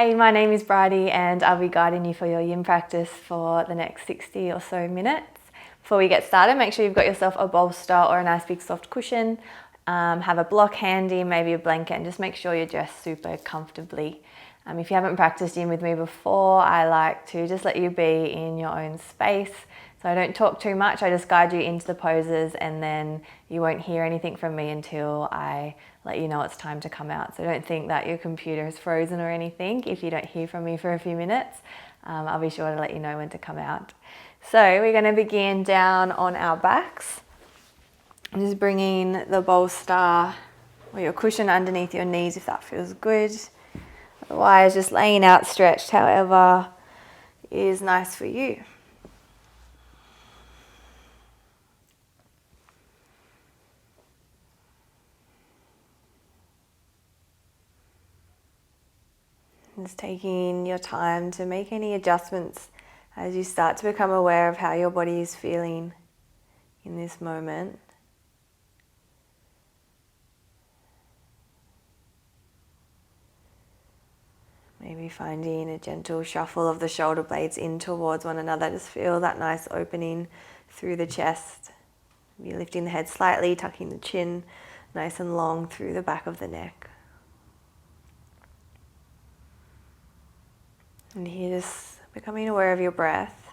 Hey, my name is Bridie and I'll be guiding you for your yin practice for the next 60 or so minutes. Before we get started, make sure you've got yourself a bolster or a nice big soft cushion. Have a block handy, maybe a blanket, and just make sure you're dressed super comfortably. If you haven't practiced yin with me before, I like to just let you be in your own space. So I don't talk too much, I just guide you into the poses and then you won't hear anything from me until I let you know it's time to come out. So don't think that your computer is frozen or anything if you don't hear from me for a few minutes. I'll be sure to let you know when to come out. So we're going to begin down on our backs. I'm just bringing the bolster or your cushion underneath your knees if that feels good. Otherwise, just laying out stretched however is nice for you. Just taking your time to make any adjustments as you start to become aware of how your body is feeling in this moment. Maybe finding a gentle shuffle of the shoulder blades in towards one another. Just feel that nice opening through the chest. Maybe lifting the head slightly, tucking the chin nice and long through the back of the neck. And here just becoming aware of your breath.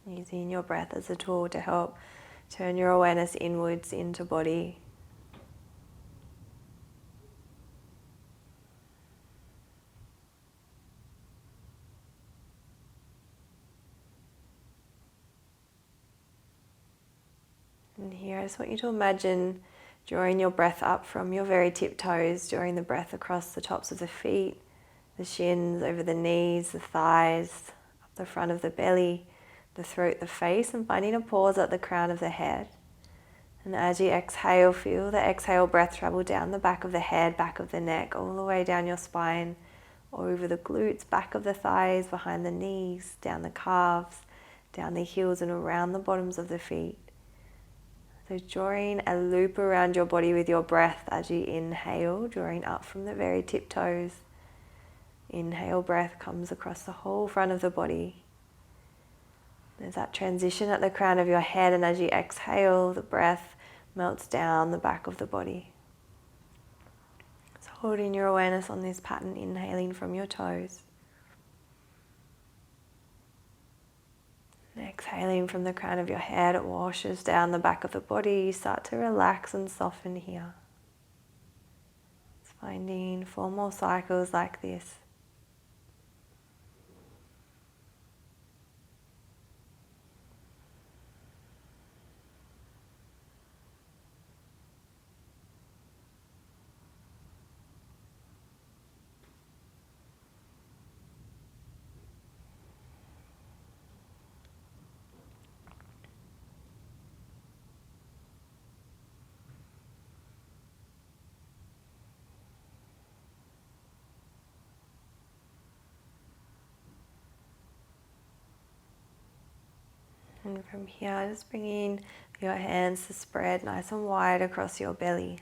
Using your breath as a tool to help turn your awareness inwards into body. And here I just want you to imagine drawing your breath up from your very tiptoes, drawing the breath across the tops of the feet, the shins, over the knees, the thighs, up the front of the belly, the throat, the face, and finding a pause at the crown of the head. And as you exhale, feel the exhale breath travel down the back of the head, back of the neck, all the way down your spine, over the glutes, back of the thighs, behind the knees, down the calves, down the heels, and around the bottoms of the feet. So drawing a loop around your body with your breath as you inhale, drawing up from the very tiptoes. Inhale, breath comes across the whole front of the body. There's that transition at the crown of your head, and as you exhale, the breath melts down the back of the body. So holding your awareness on this pattern, inhaling from your toes. And exhaling from the crown of your head, it washes down the back of the body. You start to relax and soften here. It's finding 4 more cycles like this. And from here, just bringing your hands to spread nice and wide across your belly.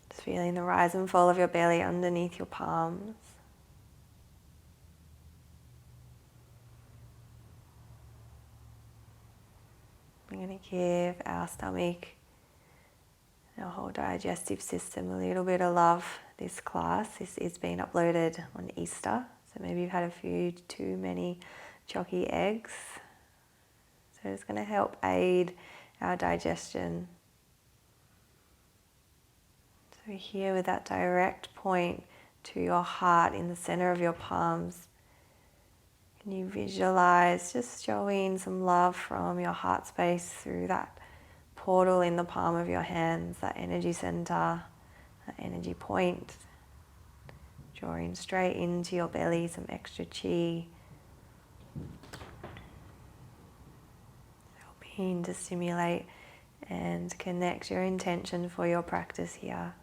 Just feeling the rise and fall of your belly underneath your palms. We're going to give our stomach, our whole digestive system, a little bit of love this class. This is being uploaded on Easter, so maybe you've had a few too many chalky eggs. So it's going to help aid our digestion. So here with that direct point to your heart in the center of your palms, can you visualize just showing some love from your heart space through that portal in the palm of your hands, that energy center, that energy point, drawing straight into your belly some extra chi, helping to stimulate and connect your intention for your practice here.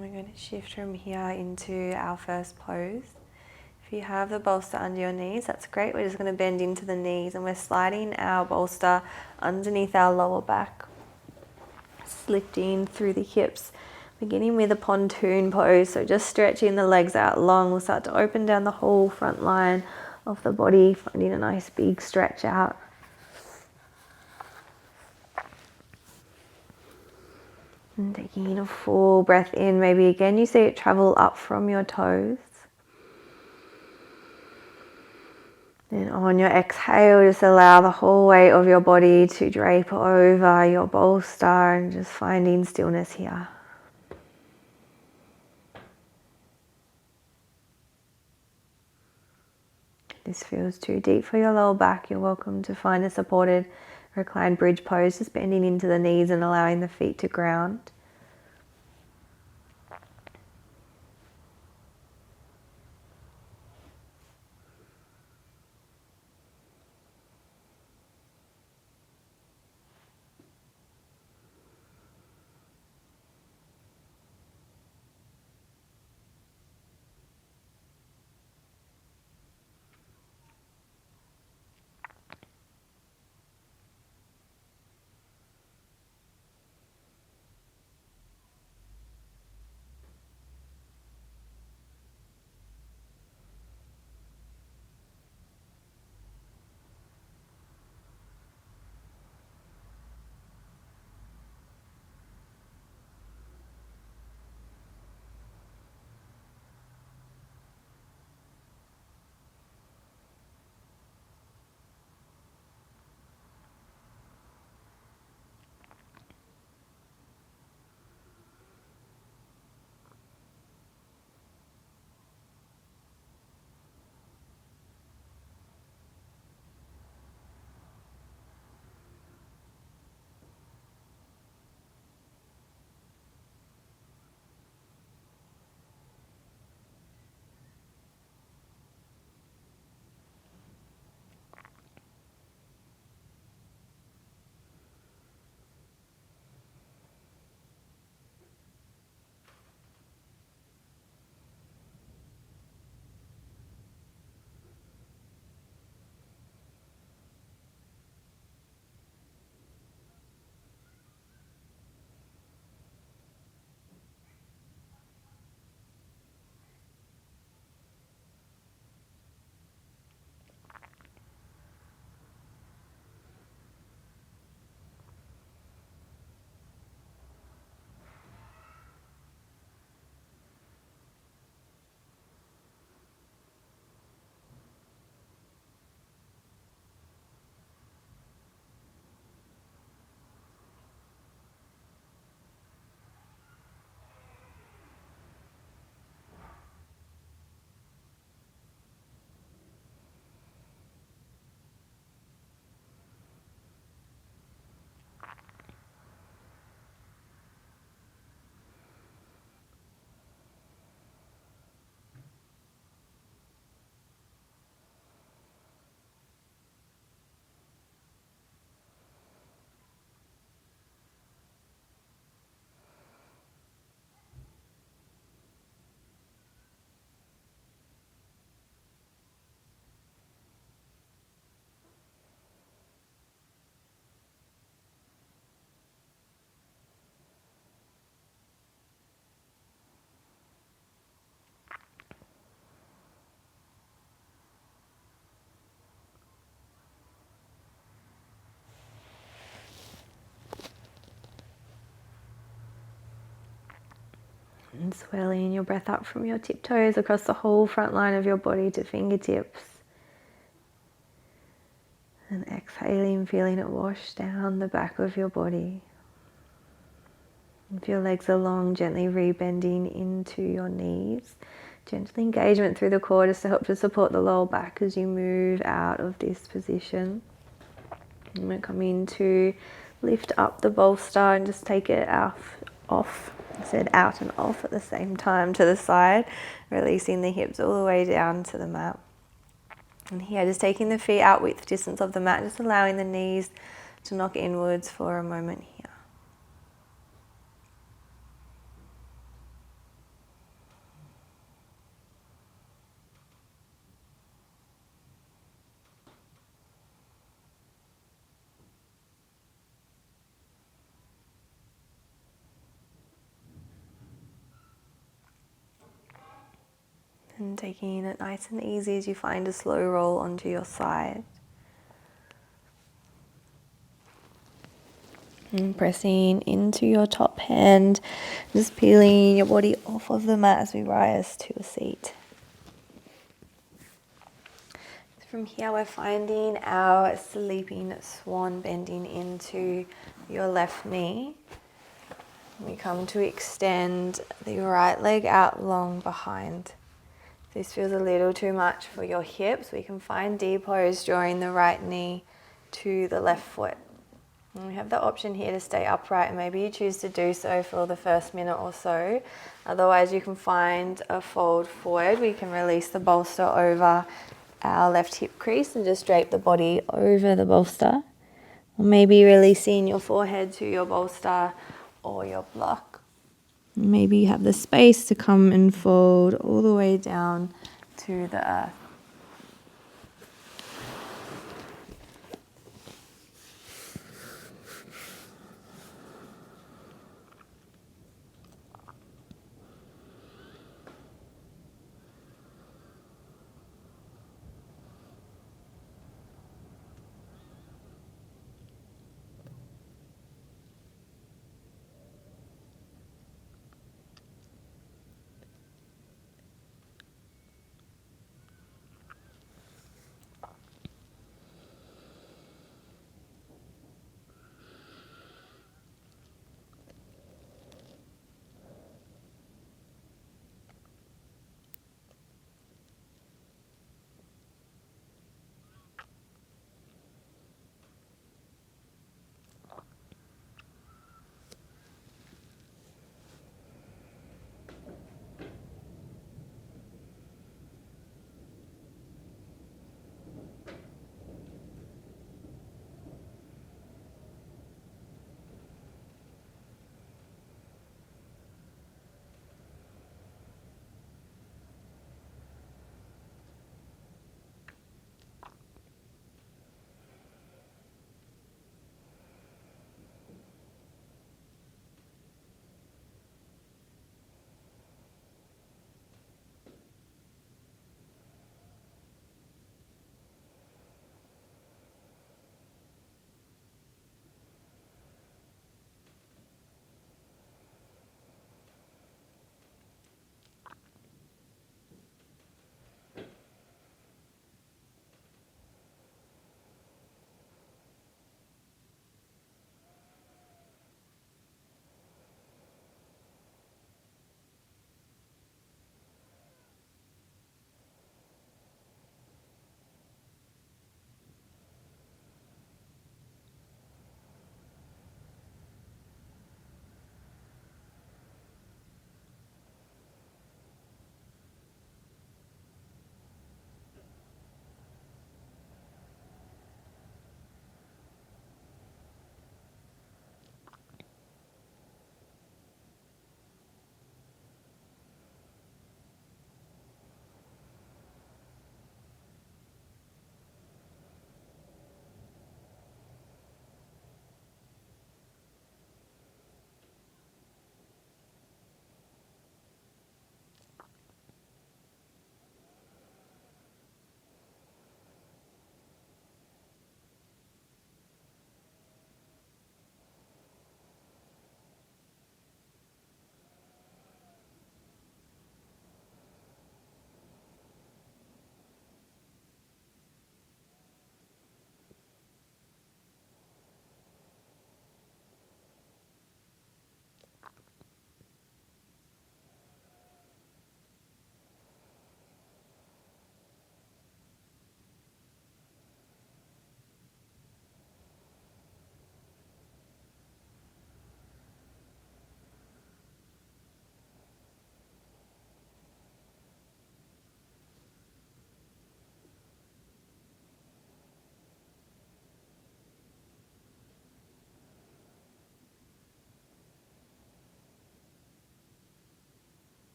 And we're going to shift from here into our first pose. If you have the bolster under your knees, that's great. We're just going to bend into the knees and we're sliding our bolster underneath our lower back, lifting through the hips, beginning with a pontoon pose. So just stretching the legs out long. We'll start to open down the whole front line of the body, finding a nice big stretch out. And taking a full breath in. Maybe again you see it travel up from your toes. Then on your exhale, just allow the whole weight of your body to drape over your bolster and just finding stillness here. If this feels too deep for your lower back, you're welcome to find a supported reclined bridge pose, just bending into the knees and allowing the feet to ground. And swirling your breath up from your tiptoes across the whole front line of your body to fingertips. And exhaling, feeling it wash down the back of your body. If your legs are long, gently rebending into your knees. Gentle engagement through the core just to help to support the lower back as you move out of this position. And we're coming to lift up the bolster and just take it off. I said out and off at the same time to the side, releasing the hips all the way down to the mat. And here, just taking the feet out width distance of the mat, just allowing the knees to knock inwards for a moment here. And taking it nice and easy as you find a slow roll onto your side. And pressing into your top hand, just peeling your body off of the mat as we rise to a seat. From here we're finding our sleeping swan, bending into your left knee. We come to extend the right leg out long behind. If this feels a little too much for your hips, we can find D pose, drawing the right knee to the left foot. And we have the option here to stay upright, and maybe you choose to do so for the first minute or so. Otherwise, you can find a fold forward. We can release the bolster over our left hip crease and just drape the body over the bolster. Or maybe releasing your forehead to your bolster or your block. Maybe you have the space to come and fold all the way down to the earth.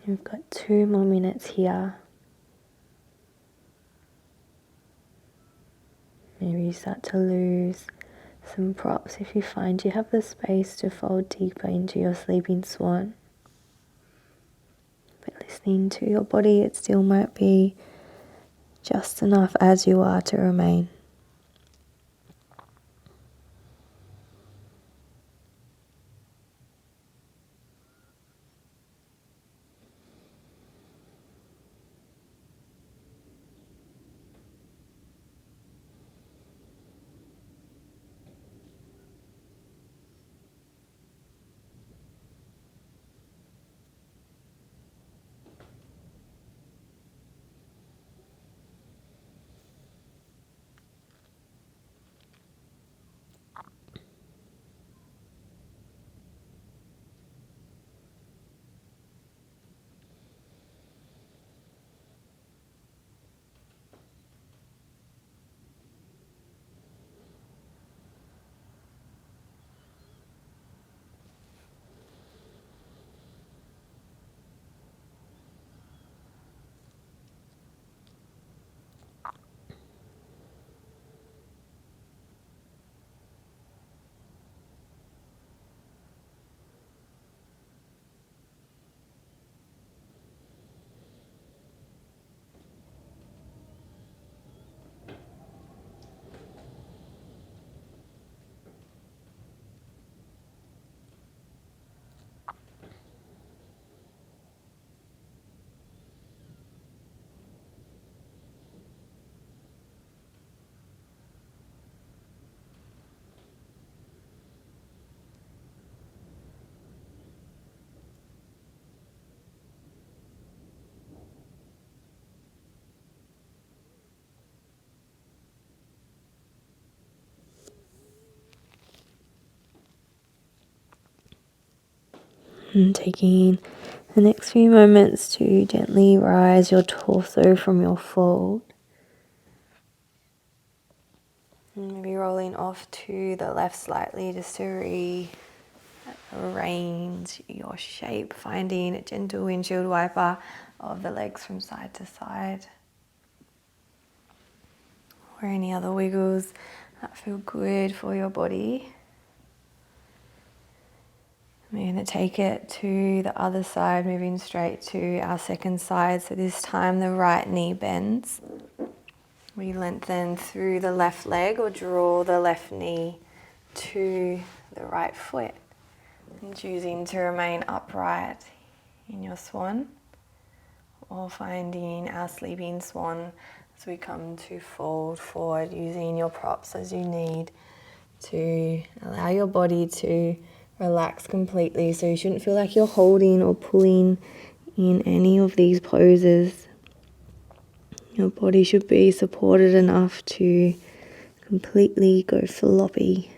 We've got 2 more minutes here. Maybe you start to lose some props if you find you have the space to fold deeper into your sleeping swan. But listening to your body, it still might be just enough as you are to remain. And taking the next few moments to gently rise your torso from your fold. And maybe rolling off to the left slightly just to rearrange your shape, finding a gentle windshield wiper of the legs from side to side. Or any other wiggles that feel good for your body. We're going to take it to the other side, moving straight to our second side. So this time the right knee bends. We lengthen through the left leg or draw the left knee to the right foot. And choosing to remain upright in your swan, or finding our sleeping swan as we come to fold forward, using your props as you need to allow your body to relax completely. So you shouldn't feel like you're holding or pulling in any of these poses. Your body should be supported enough to completely go floppy.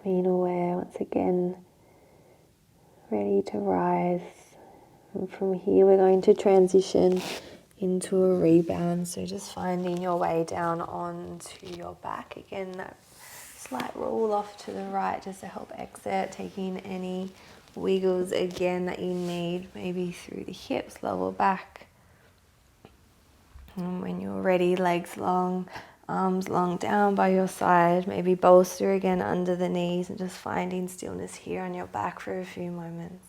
Being aware once again, ready to rise. And from here we're going to transition into a rebound. So just finding your way down onto your back. Again, that slight roll off to the right just to help exit, taking any wiggles again that you need, maybe through the hips, lower back. And when you're ready, legs long, arms long down by your side, maybe bolster again under the knees and just finding stillness here on your back for a few moments.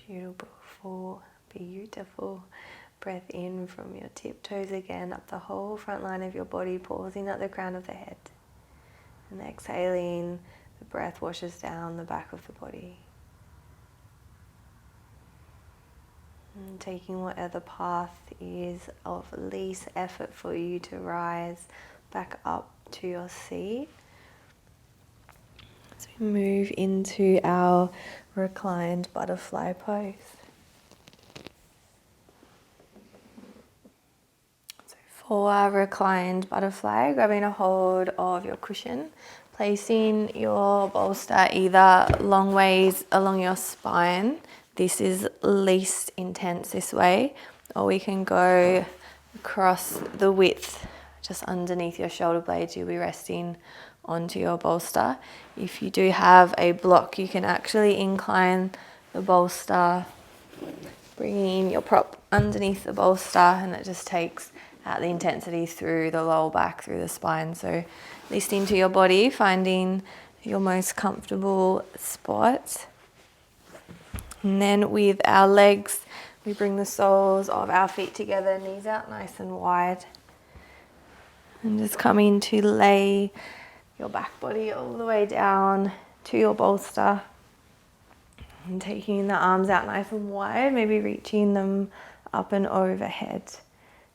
Beautiful, beautiful. Breath in from your tiptoes again, up the whole front line of your body, pausing at the crown of the head. And exhaling, the breath washes down the back of the body. And taking whatever path is of least effort for you to rise back up to your seat. As we move into our reclined butterfly pose. So for our reclined butterfly, grabbing a hold of your cushion, placing your bolster either long ways along your spine. This is least intense this way, or we can go across the width just underneath your shoulder blades. You'll be resting onto your bolster. If you do have a block, you can actually incline the bolster, bringing your prop underneath the bolster, and it just takes out the intensity through the lower back, through the spine. So listening to your body, finding your most comfortable spot. And then with our legs, we bring the soles of our feet together, knees out nice and wide. And just coming to lay your back body all the way down to your bolster. And taking the arms out nice and wide, maybe reaching them up and overhead.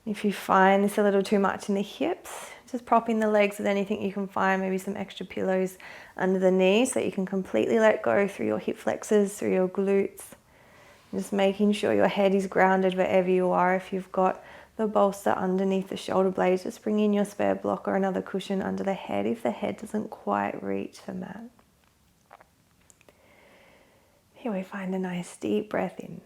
If you find this a little too much in the hips, just propping the legs with anything you can find, maybe some extra pillows under the knees so that you can completely let go through your hip flexors, through your glutes. Just making sure your head is grounded wherever you are. If you've got the bolster underneath the shoulder blades, just bring in your spare block or another cushion under the head if the head doesn't quite reach the mat. Here we find a nice deep breath in.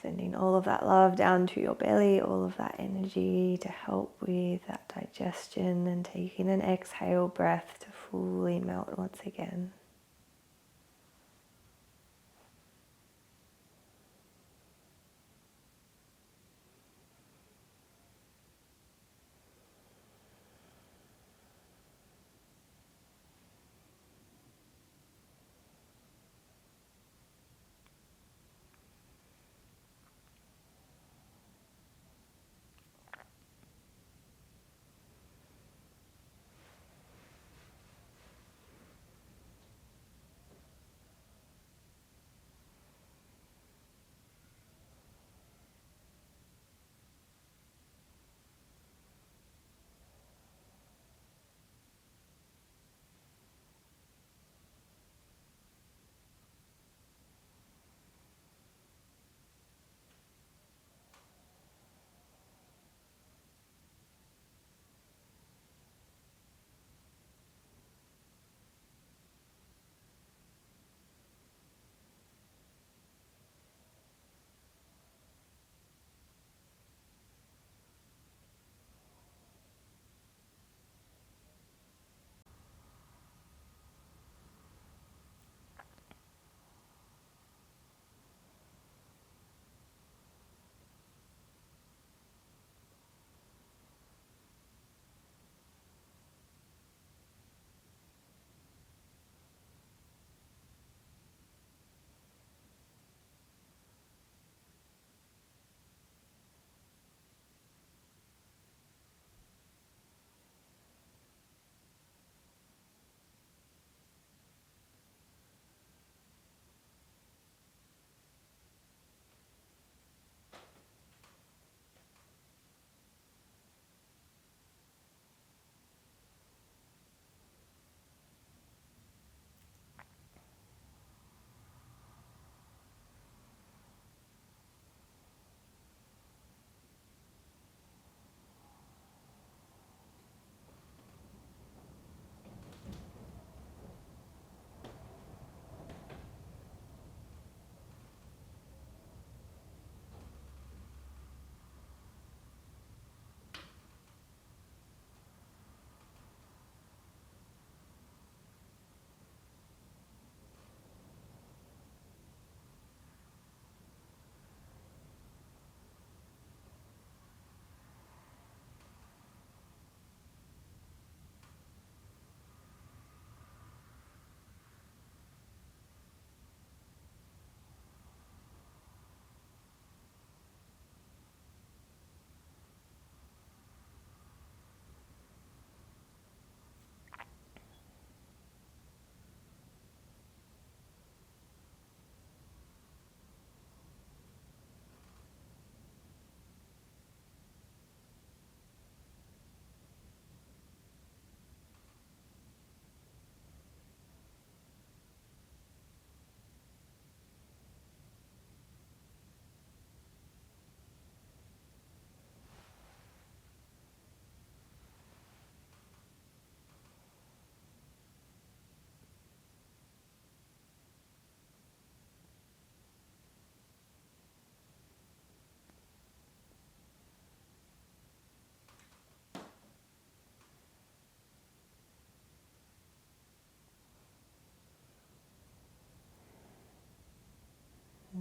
Sending all of that love down to your belly, all of that energy to help with that digestion, and taking an exhale breath to fully melt once again.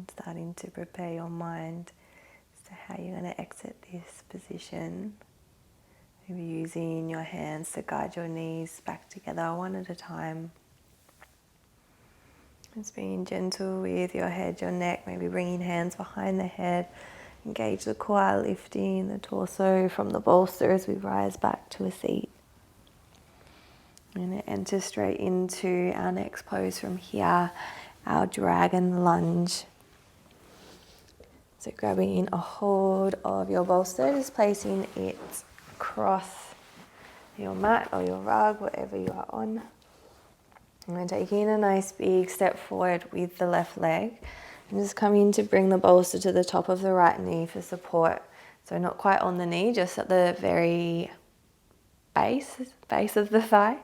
and starting to prepare your mind as to how you're going to exit this position. Maybe using your hands to guide your knees back together one at a time. Just being gentle with your head, your neck, maybe bringing hands behind the head. Engage the core, lifting the torso from the bolster as we rise back to a seat. And enter straight into our next pose from here, our dragon lunge. So grabbing a hold of your bolster, just placing it across your mat or your rug, whatever you are on. And then taking a nice big step forward with the left leg. And just coming to bring the bolster to the top of the right knee for support. So not quite on the knee, just at the very base of the thigh.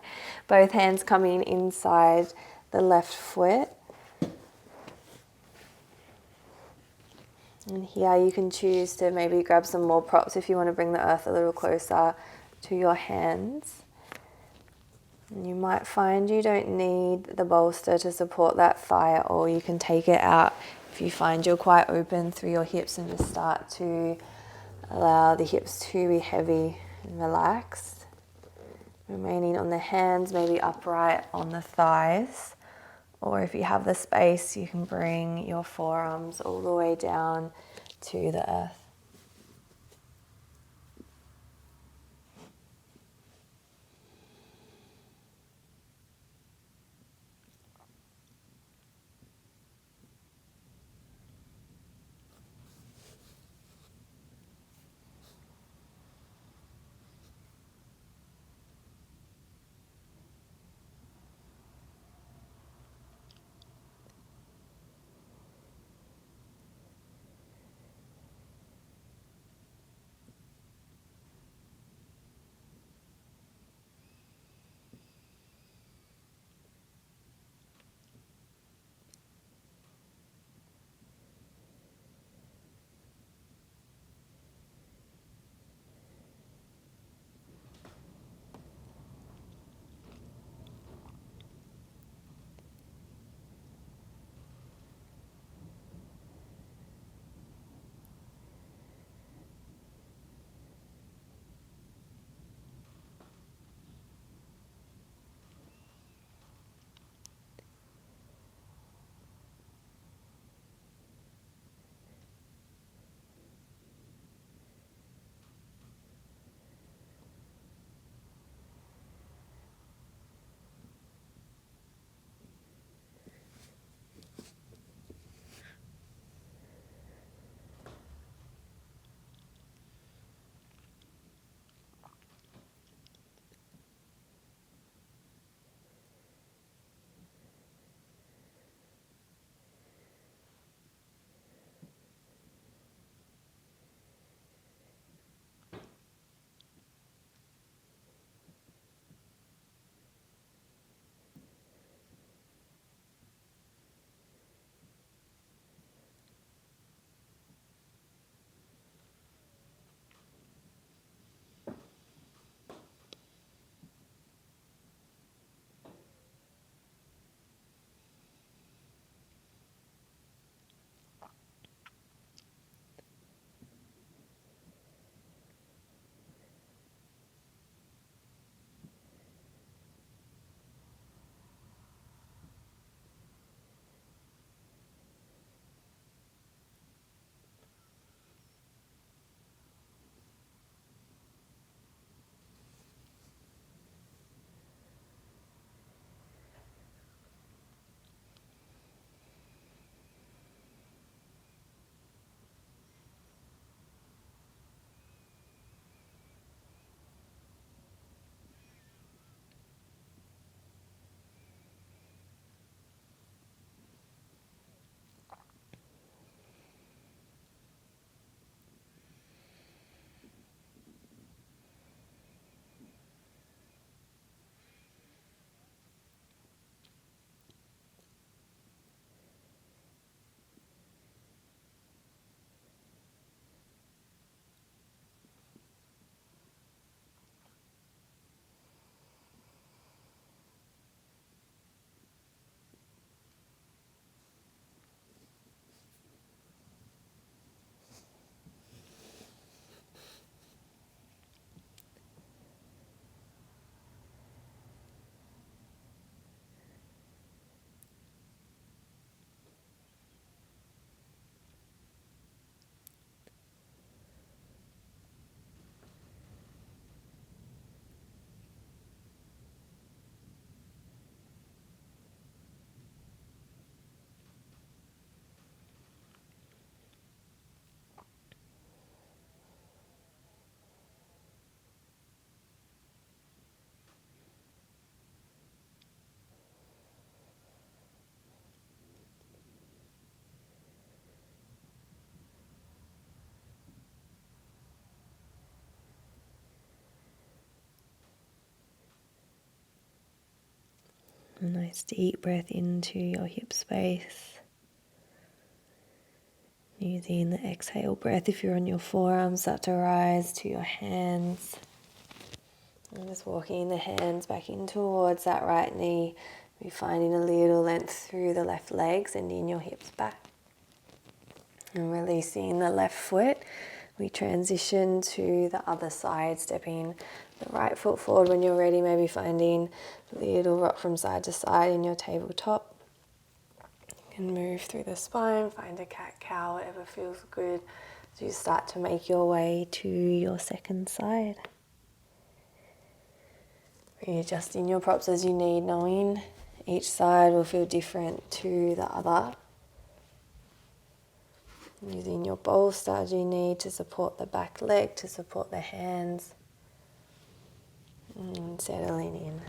Both hands coming inside the left foot. And here you can choose to maybe grab some more props if you want to bring the earth a little closer to your hands. And you might find you don't need the bolster to support that thigh, or you can take it out if you find you're quite open through your hips and just start to allow the hips to be heavy and relaxed. Remaining on the hands, maybe upright on the thighs. Or if you have the space, you can bring your forearms all the way down to the earth. A nice deep breath into your hip space. Using the exhale breath, if you're on your forearms, start to rise to your hands. And just walking the hands back in towards that right knee. Be finding a little length through the left leg, sending your hips back. And releasing the left foot. We transition to the other side, stepping the right foot forward when you're ready, maybe finding a little rock from side to side in your tabletop. You can move through the spine, find a cat-cow, whatever feels good as you start to make your way to your second side. Readjusting your props as you need, knowing each side will feel different to the other. Using your bolster as you need to support the back leg, to support the hands. And settling in.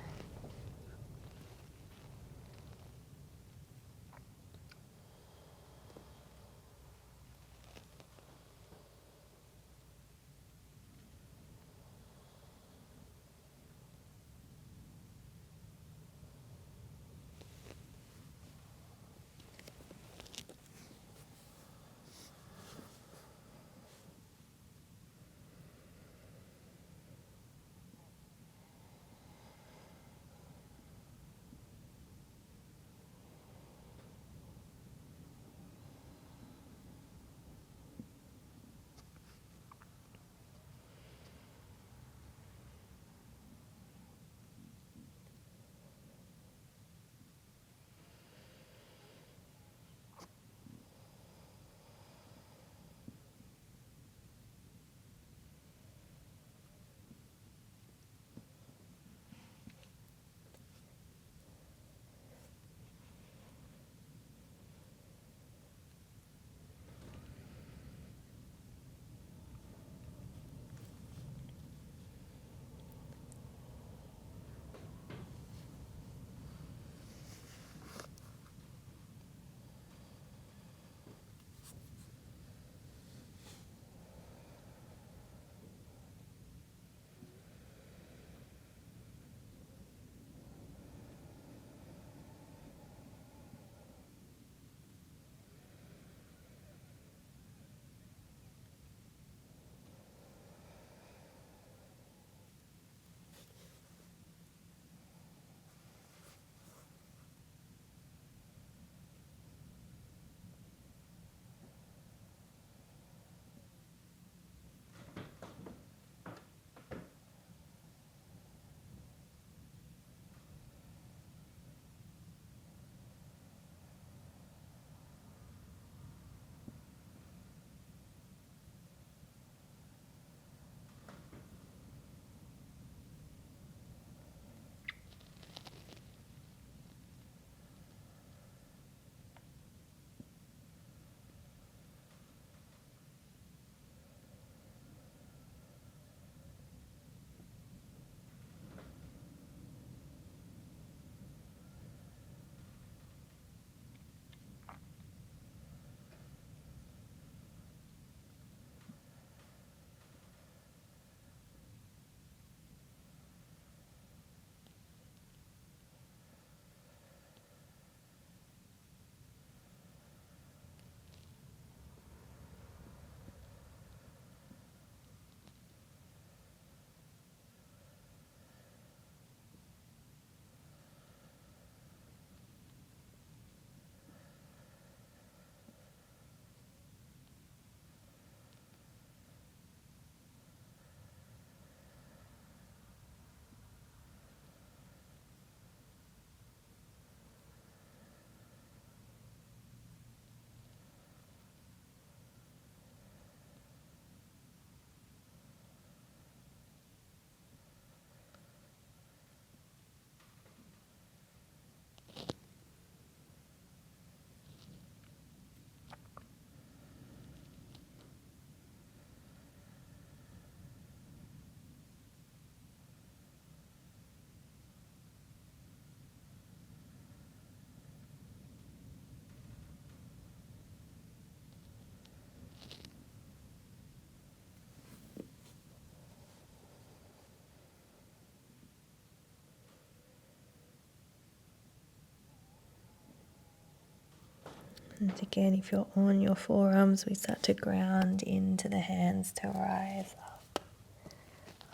And again, if you're on your forearms, we start to ground into the hands to rise up,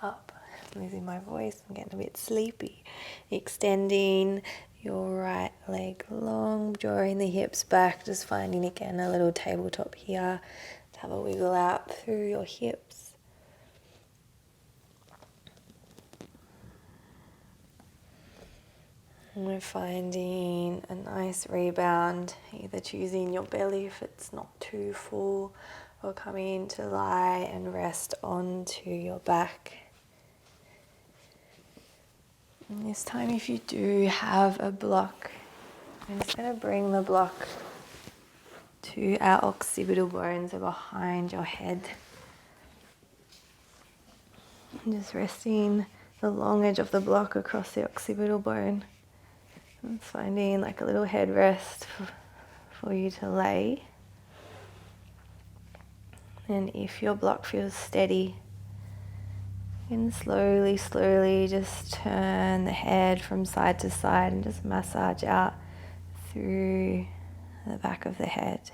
up. I'm losing my voice, I'm getting a bit sleepy. Extending your right leg long, drawing the hips back, just finding again a little tabletop here to have a wiggle out through your hips. And we're finding a nice rebound, either choosing your belly if it's not too full, or coming to lie and rest onto your back. And this time, if you do have a block, I'm just going to bring the block to our occipital bones, so behind your head. And just resting the long edge of the block across the occipital bone. And finding like a little headrest for you to lay. And if your block feels steady, you can slowly just turn the head from side to side and just massage out through the back of the head.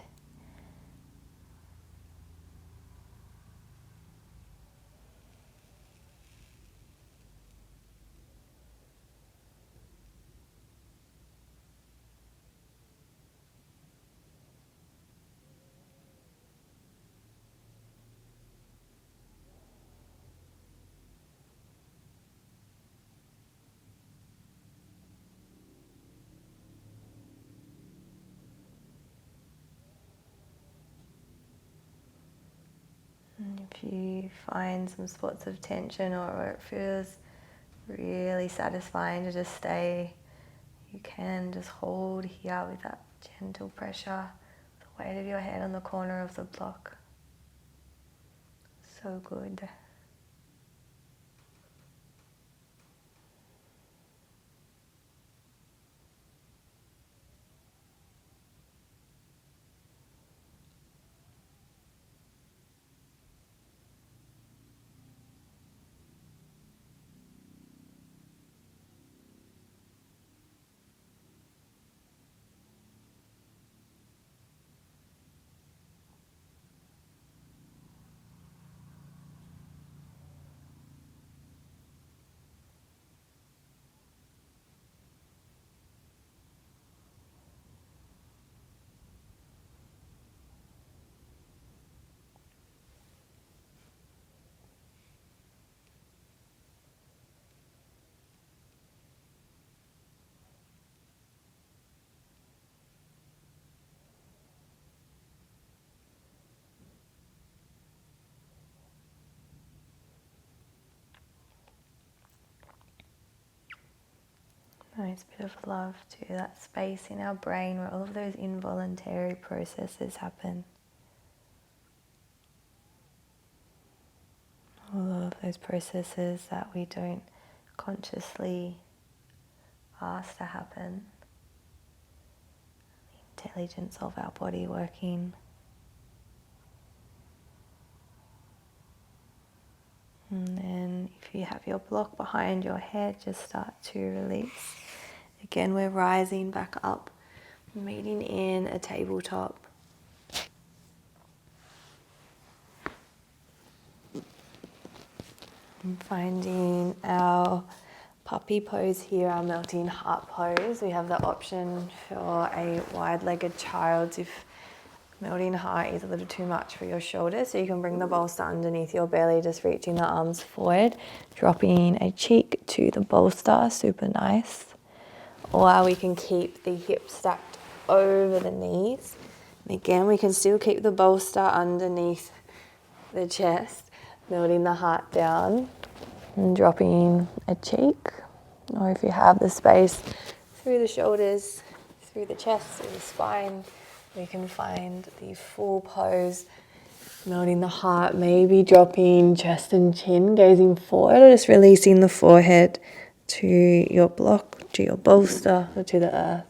And if you find some spots of tension or it feels really satisfying to just stay, you can just hold here with that gentle pressure, the weight of your head on the corner of the block. So good. Nice bit of love to that space in our brain where all of those involuntary processes happen. All of those processes that we don't consciously ask to happen. The intelligence of our body working. And then if you have your block behind your head, just start to release. Again, we're rising back up, meeting in a tabletop. And finding our puppy pose here, our melting heart pose. We have the option for a wide-legged child if melting heart is a little too much for your shoulders. So you can bring the bolster underneath your belly, just reaching the arms forward, dropping a cheek to the bolster, super nice. Or we can keep the hips stacked over the knees. And again, we can still keep the bolster underneath the chest, melting the heart down and dropping a cheek. Or if you have the space, through the shoulders, through the chest, through the spine, we can find the full pose, melting the heart, maybe dropping chest and chin, gazing forward, or just releasing the forehead to your block, to your bolster, or to the earth.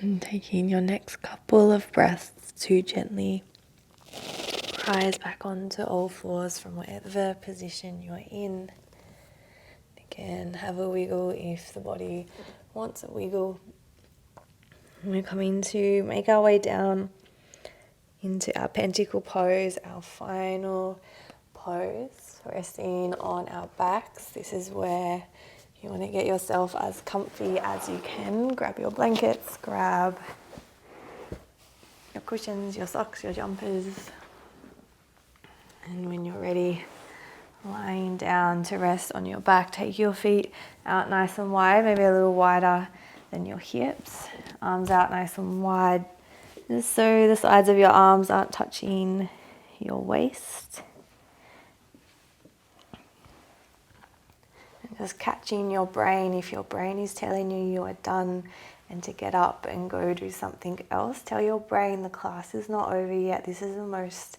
And taking your next couple of breaths to gently rise back onto all fours from whatever position you're in. Again, have a wiggle if the body wants a wiggle. We're coming to make our way down into our Pentacle Pose, our final pose, resting on our backs. This is where you want to get yourself as comfy as you can. Grab your blankets, grab your cushions, your socks, your jumpers. And when you're ready, lying down to rest on your back, take your feet out nice and wide, maybe a little wider than your hips. Arms out nice and wide, just so the sides of your arms aren't touching your waist. And just catching your brain. If your brain is telling you are done and to get up and go do something else, tell your brain the class is not over yet. This is the most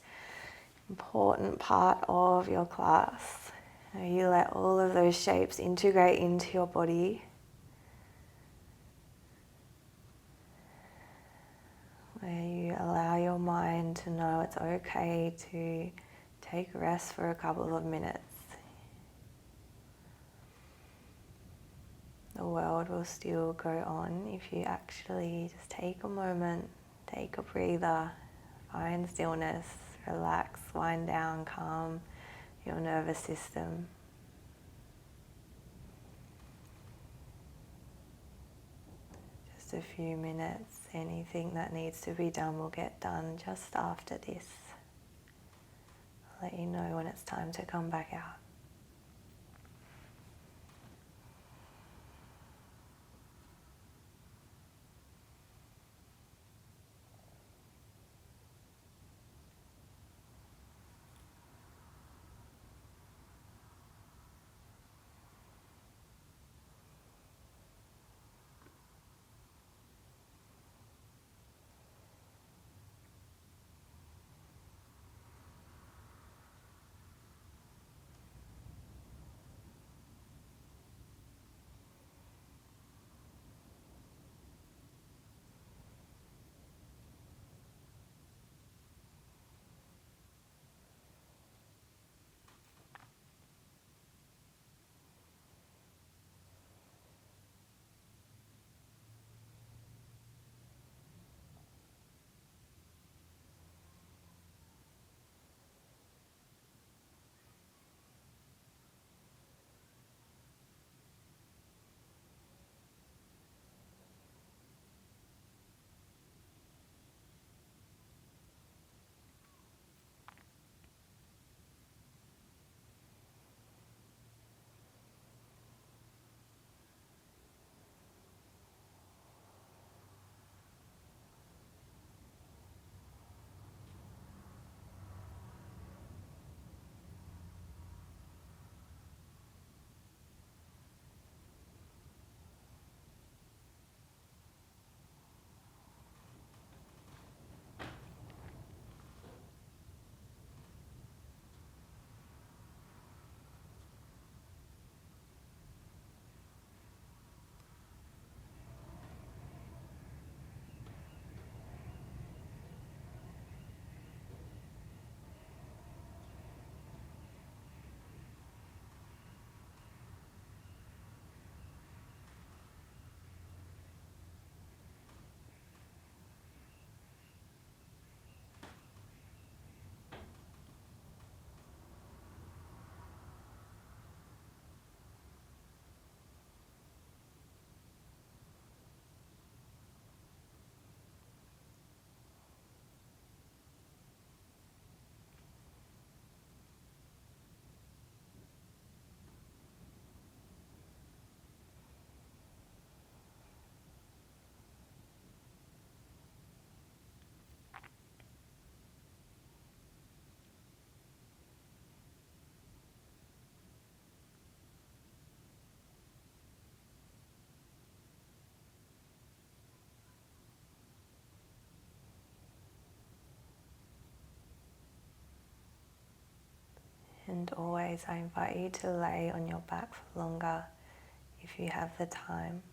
important part of your class. You let all of those shapes integrate into your body. Where you allow your mind to know it's okay to take a rest for a couple of minutes. The world will still go on if you actually just take a moment, take a breather, find stillness, relax, wind down, calm your nervous system. Just a few minutes. Anything that needs to be done will get done just after this. I'll let you know when it's time to come back out. And always, I invite you to lay on your back for longer if you have the time.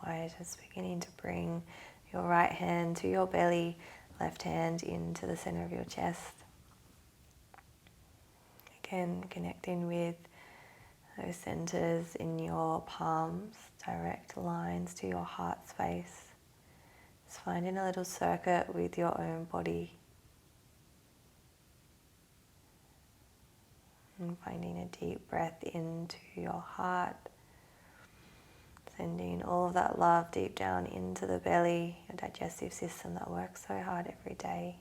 by just beginning to bring your right hand to your belly, left hand into the center of your chest. Again, connecting with those centers in your palms, direct lines to your heart space. Just finding a little circuit with your own body. And finding a deep breath into your heart. Sending all of that love deep down into the belly, your digestive system that works so hard every day.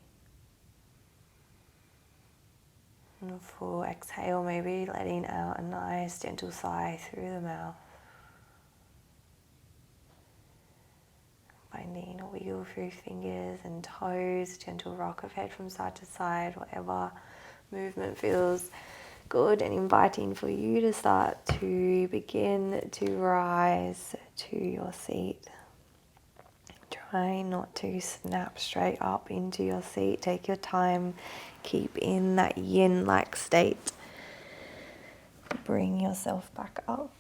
And a full exhale, maybe letting out a nice gentle sigh through the mouth. Finding a wiggle through fingers and toes, gentle rock of head from side to side, whatever movement feels good and inviting for you to start to begin to rise to your seat. Try not to snap straight up into your seat. Take your time. Keep in that yin-like state. Bring yourself back up.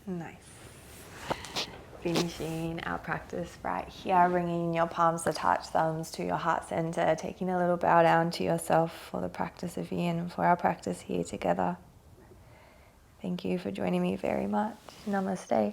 Nice. Finishing our practice right here, bringing your palms to touch, thumbs to your heart center, taking a little bow down to yourself for the practice of yin and for our practice here together. Thank you for joining me very much. Namaste.